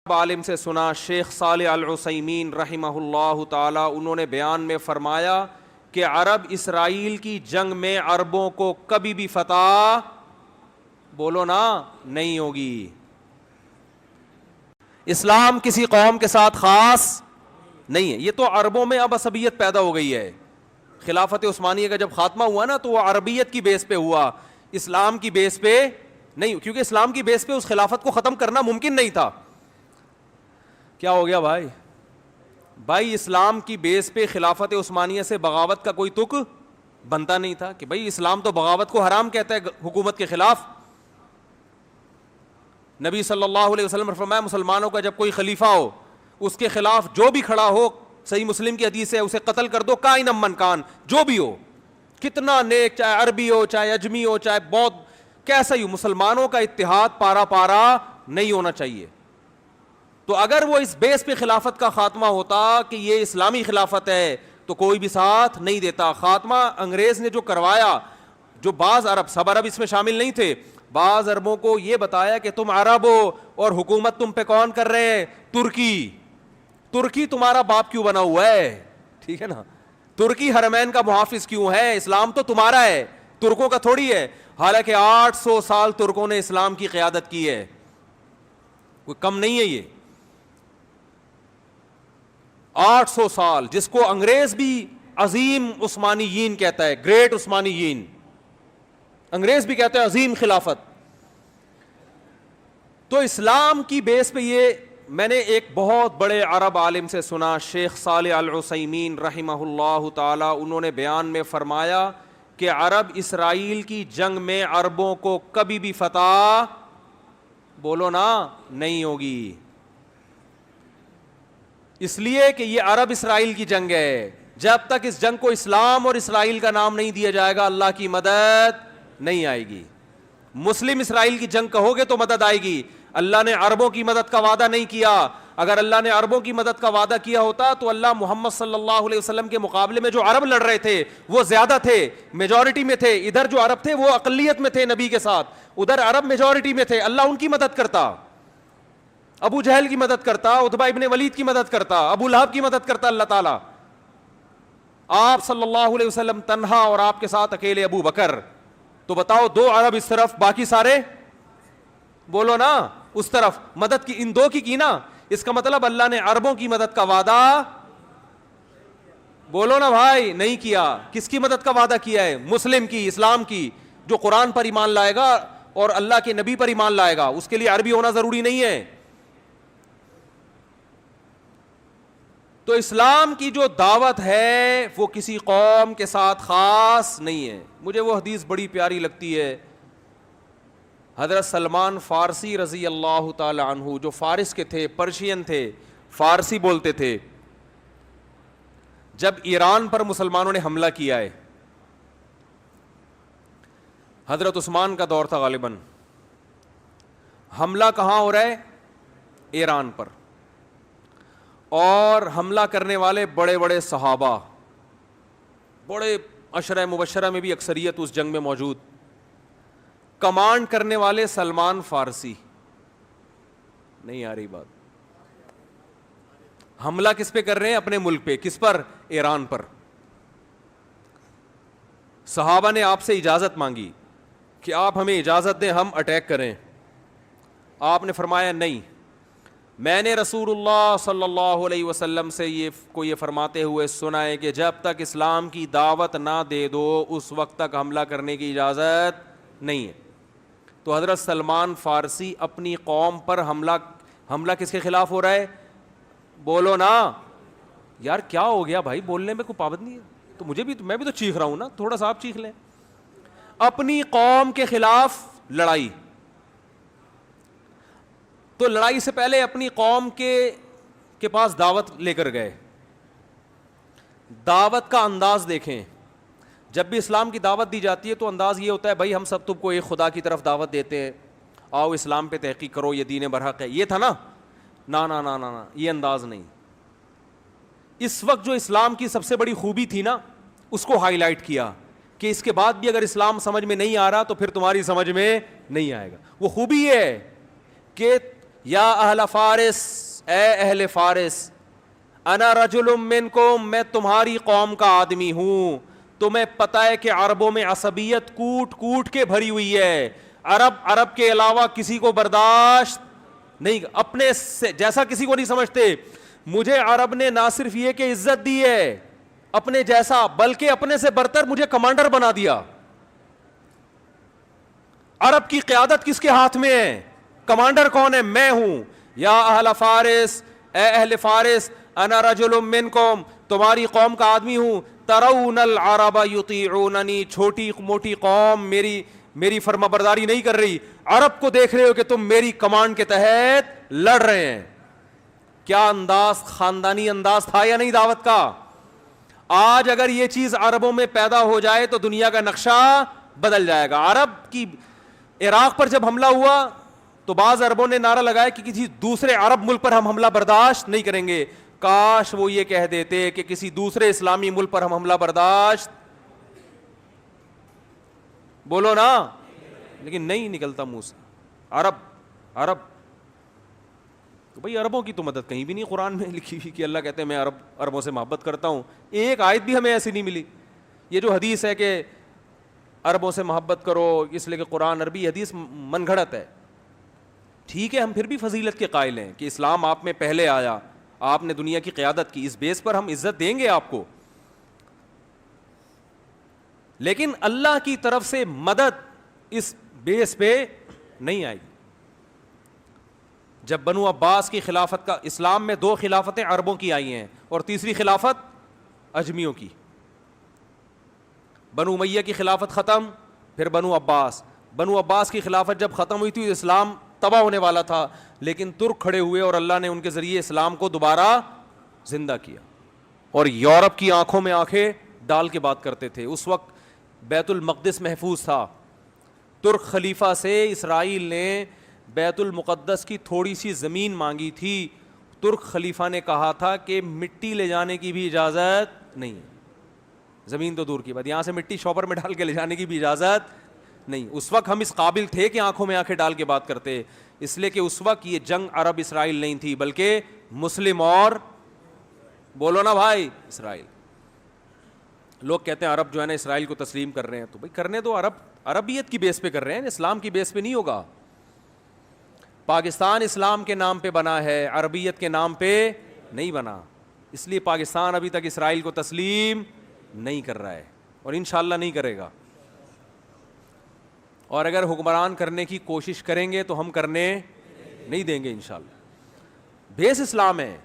عالم سے سنا شیخ صالح العثیمین رحمہ اللہ تعالی، انہوں نے بیان میں فرمایا کہ عرب اسرائیل کی جنگ میں عربوں کو کبھی بھی فتح بولو نا نہیں ہوگی۔ اسلام کسی قوم کے ساتھ خاص نہیں ہے، یہ تو عربوں میں اب عصبیت پیدا ہو گئی ہے۔ خلافت عثمانیہ کا جب خاتمہ ہوا نا تو وہ عربیت کی بیس پہ ہوا، اسلام کی بیس پہ نہیں، کیونکہ اسلام کی بیس پہ اس خلافت کو ختم کرنا ممکن نہیں تھا۔ کیا ہو گیا بھائی اسلام کی بیس پہ خلافت عثمانیہ سے بغاوت کا کوئی تک بنتا نہیں تھا کہ بھائی اسلام تو بغاوت کو حرام کہتا ہے حکومت کے خلاف۔ نبی صلی اللہ علیہ وسلم نے فرمایا مسلمانوں کا جب کوئی خلیفہ ہو اس کے خلاف جو بھی کھڑا ہو، صحیح مسلم کی حدیث ہے، اسے قتل کر دو کائن من کان، جو بھی ہو، کتنا نیک، چاہے عربی ہو، چاہے اجمی ہو، چاہے بودھ، کیسا ہی ہو، مسلمانوں کا اتحاد پارا پارا نہیں ہونا چاہیے۔ تو اگر وہ اس بیس پہ خلافت کا خاتمہ ہوتا کہ یہ اسلامی خلافت ہے تو کوئی بھی ساتھ نہیں دیتا۔ خاتمہ انگریز نے جو کروایا، جو بعض عرب، سب عرب اس میں شامل نہیں تھے، بعض عربوں کو یہ بتایا کہ تم عرب ہو اور حکومت تم پہ کون کر رہے ہیں؟ ترکی تمہارا باپ کیوں بنا ہوا ہے؟ ٹھیک ہے نا، ترکی حرمین کا محافظ کیوں ہے؟ اسلام تو تمہارا ہے، ترکوں کا تھوڑی ہے۔ حالانکہ 800 سال ترکوں نے اسلام کی قیادت کی ہے، کوئی کم نہیں ہے یہ۔ 800 سال، جس کو انگریز بھی عظیم عثمانیین کہتا ہے، گریٹ عثمانیین، انگریز بھی کہتا ہے عظیم خلافت۔ تو اسلام کی بیس پہ یہ میں نے ایک بہت بڑے عرب عالم سے سنا، شیخ صالح العثیمین رحمہ اللہ تعالی، انہوں نے بیان میں فرمایا کہ عرب اسرائیل کی جنگ میں عربوں کو کبھی بھی فتح بولو نا نہیں ہوگی، اس لیے کہ یہ عرب اسرائیل کی جنگ ہے۔ جب تک اس جنگ کو اسلام اور اسرائیل کا نام نہیں دیا جائے گا اللہ کی مدد نہیں آئے گی۔ مسلم اسرائیل کی جنگ کہو گے تو مدد آئے گی۔ اللہ نے عربوں کی مدد کا وعدہ نہیں کیا۔ اگر اللہ نے عربوں کی مدد کا وعدہ کیا ہوتا تو اللہ محمد صلی اللہ علیہ وسلم کے مقابلے میں جو عرب لڑ رہے تھے وہ زیادہ تھے، میجورٹی میں تھے۔ ادھر جو عرب تھے وہ اقلیت میں تھے نبی کے ساتھ، ادھر عرب میجورٹی میں تھے، اللہ ان کی مدد کرتا، ابو جہل کی مدد کرتا، عتبہ ابن ولید کی مدد کرتا، ابو لہب کی مدد کرتا اللہ تعالیٰ۔ آپ صلی اللہ علیہ وسلم تنہا اور آپ کے ساتھ اکیلے ابو بکر، تو بتاؤ دو عرب اس طرف، باقی سارے بولو نا اس طرف، مدد کی ان دو کی نا۔ اس کا مطلب اللہ نے عربوں کی مدد کا وعدہ بولو نا بھائی نہیں کیا۔ کس کی مدد کا وعدہ کیا ہے؟ مسلم کی، اسلام کی، جو قرآن پر ایمان لائے گا اور اللہ کے نبی پر ایمان لائے گا، اس کے لیے عربی ہونا ضروری نہیں ہے۔ تو اسلام کی جو دعوت ہے وہ کسی قوم کے ساتھ خاص نہیں ہے۔ مجھے وہ حدیث بڑی پیاری لگتی ہے، حضرت سلمان فارسی رضی اللہ تعالی عنہ، جو فارس کے تھے، پرشین تھے، فارسی بولتے تھے، جب ایران پر مسلمانوں نے حملہ کیا ہے، حضرت عثمان کا دور تھا غالباً، حملہ کہاں ہو رہا ہے؟ ایران پر، اور حملہ کرنے والے بڑے بڑے صحابہ، بڑے عشرہ مبشرہ میں بھی اکثریت اس جنگ میں موجود، کمانڈ کرنے والے سلمان فارسی۔ نہیں آ رہی بات؟ حملہ کس پہ کر رہے ہیں؟ اپنے ملک پہ۔ کس پر؟ ایران پر۔ صحابہ نے آپ سے اجازت مانگی کہ آپ ہمیں اجازت دیں ہم اٹیک کریں۔ آپ نے فرمایا نہیں، میں نے رسول اللہ صلی اللہ علیہ وسلم سے یہ فرماتے ہوئے سنا ہے کہ جب تک اسلام کی دعوت نہ دے دو اس وقت تک حملہ کرنے کی اجازت نہیں ہے۔ تو حضرت سلمان فارسی اپنی قوم پر حملہ کس کے خلاف ہو رہا ہے؟ بولو نا یار، کیا ہو گیا بھائی؟ بولنے میں کوئی پابند نہیں ہے تو میں بھی تو چیخ رہا ہوں نا، تھوڑا سا آپ چیخ لیں۔ اپنی قوم کے خلاف لڑائی، تو لڑائی سے پہلے اپنی قوم کے پاس دعوت لے کر گئے۔ دعوت کا انداز دیکھیں، جب بھی اسلام کی دعوت دی جاتی ہے تو انداز یہ ہوتا ہے بھائی ہم سب تم کو ایک خدا کی طرف دعوت دیتے ہیں، آؤ اسلام پہ تحقیق کرو، یہ دین برحق ہے، یہ تھا نا؟ نا نا نا نا نا، یہ انداز نہیں۔ اس وقت جو اسلام کی سب سے بڑی خوبی تھی نا اس کو ہائی لائٹ کیا کہ اس کے بعد بھی اگر اسلام سمجھ میں نہیں آ رہا تو پھر تمہاری سمجھ میں نہیں آئے گا۔ وہ خوبی یہ ہے کہ یا اہل فارس، اے اہل فارس، انا رجل منکم، میں تمہاری قوم کا آدمی ہوں. تمہیں پتہ ہے کہ عربوں میں عصبیت کوٹ کوٹ کے بھری ہوئی ہے. عرب کے علاوہ کسی کو برداشت نہیں، اپنے سے جیسا کسی کو نہیں سمجھتے. مجھے عرب نے نہ صرف یہ کہ عزت دی ہے اپنے جیسا، بلکہ اپنے سے برتر مجھے کمانڈر بنا دیا. عرب کی قیادت کس کے ہاتھ میں ہے؟ کمانڈر کون ہے؟ میں ہوں. یا اہل فارس، اے اہل فارس، انا رجل منکم، تمہاری قوم کا آدمی ہوں. ترون العرب یطیعوننی، چھوٹی موٹی قوم میری فرما برداری نہیں کر رہی. عرب کو دیکھ رہے ہو کہ تم میری کمانڈ کے تحت لڑ رہے ہیں. کیا انداز، خاندانی انداز تھا یا نہیں دعوت کا؟ آج اگر یہ چیز عربوں میں پیدا ہو جائے تو دنیا کا نقشہ بدل جائے گا. عرب کی عراق پر جب حملہ ہوا تو بعض عربوں نے نعرہ لگایا کہ کسی دوسرے عرب ملک پر ہم حملہ برداشت نہیں کریں گے. کاش وہ یہ کہہ دیتے کہ کسی دوسرے اسلامی ملک پر ہم حملہ برداشت، بولو نا، لیکن نہیں نکلتا منہ سے. عرب تو بھئی عربوں کی تو مدد کہیں بھی نہیں قرآن میں لکھی ہوئی کہ اللہ کہتے ہیں میں عربوں سے محبت کرتا ہوں. ایک آیت بھی ہمیں ایسی نہیں ملی. یہ جو حدیث ہے کہ عربوں سے محبت کرو اس لیے کہ قرآن عربی، حدیث من گھڑت ہے. ٹھیک ہے، ہم پھر بھی فضیلت کے قائل ہیں کہ اسلام آپ میں پہلے آیا، آپ نے دنیا کی قیادت کی، اس بیس پر ہم عزت دیں گے آپ کو. لیکن اللہ کی طرف سے مدد اس بیس پہ نہیں آئی. جب بنو عباس کی خلافت کا، اسلام میں 2 خلافتیں عربوں کی آئی ہیں اور تیسری خلافت اجمیوں کی. بنو امیہ کی خلافت ختم، پھر بنو عباس کی خلافت جب ختم ہوئی تھی اسلام تباہ ہونے والا تھا، لیکن ترک کھڑے ہوئے اور اللہ نے ان کے ذریعے اسلام کو دوبارہ زندہ کیا. اور یورپ کی آنکھوں میں آنکھیں ڈال کے بات کرتے تھے. اس وقت بیت المقدس محفوظ تھا. ترک خلیفہ سے اسرائیل نے بیت المقدس کی تھوڑی سی زمین مانگی تھی. ترک خلیفہ نے کہا تھا کہ مٹی لے جانے کی بھی اجازت نہیں ہے. زمین تو دور کی بات، یہاں سے مٹی شاپر میں ڈال کے لے جانے کی بھی اجازت نہیں. اس وقت ہم اس قابل تھے کہ آنکھوں میں آنکھیں ڈال کے بات کرتے، اس لیے کہ اس وقت یہ جنگ عرب اسرائیل نہیں تھی بلکہ مسلم اور، بولو نا بھائی، اسرائیل. لوگ کہتے ہیں عرب جو ہے نا اسرائیل کو تسلیم کر رہے ہیں، تو بھائی کرنے دو. عربیت کی بیس پہ کر رہے ہیں، اسلام کی بیس پہ نہیں ہوگا. پاکستان اسلام کے نام پہ بنا ہے، عربیت کے نام پہ نہیں بنا. اس لیے پاکستان ابھی تک اسرائیل کو تسلیم نہیں کر رہا ہے اور انشاءاللہ نہیں کرے گا. اور اگر حکمران کرنے کی کوشش کریں گے تو ہم کرنے نہیں دیں گے انشاءاللہ. بیس اسلام ہے.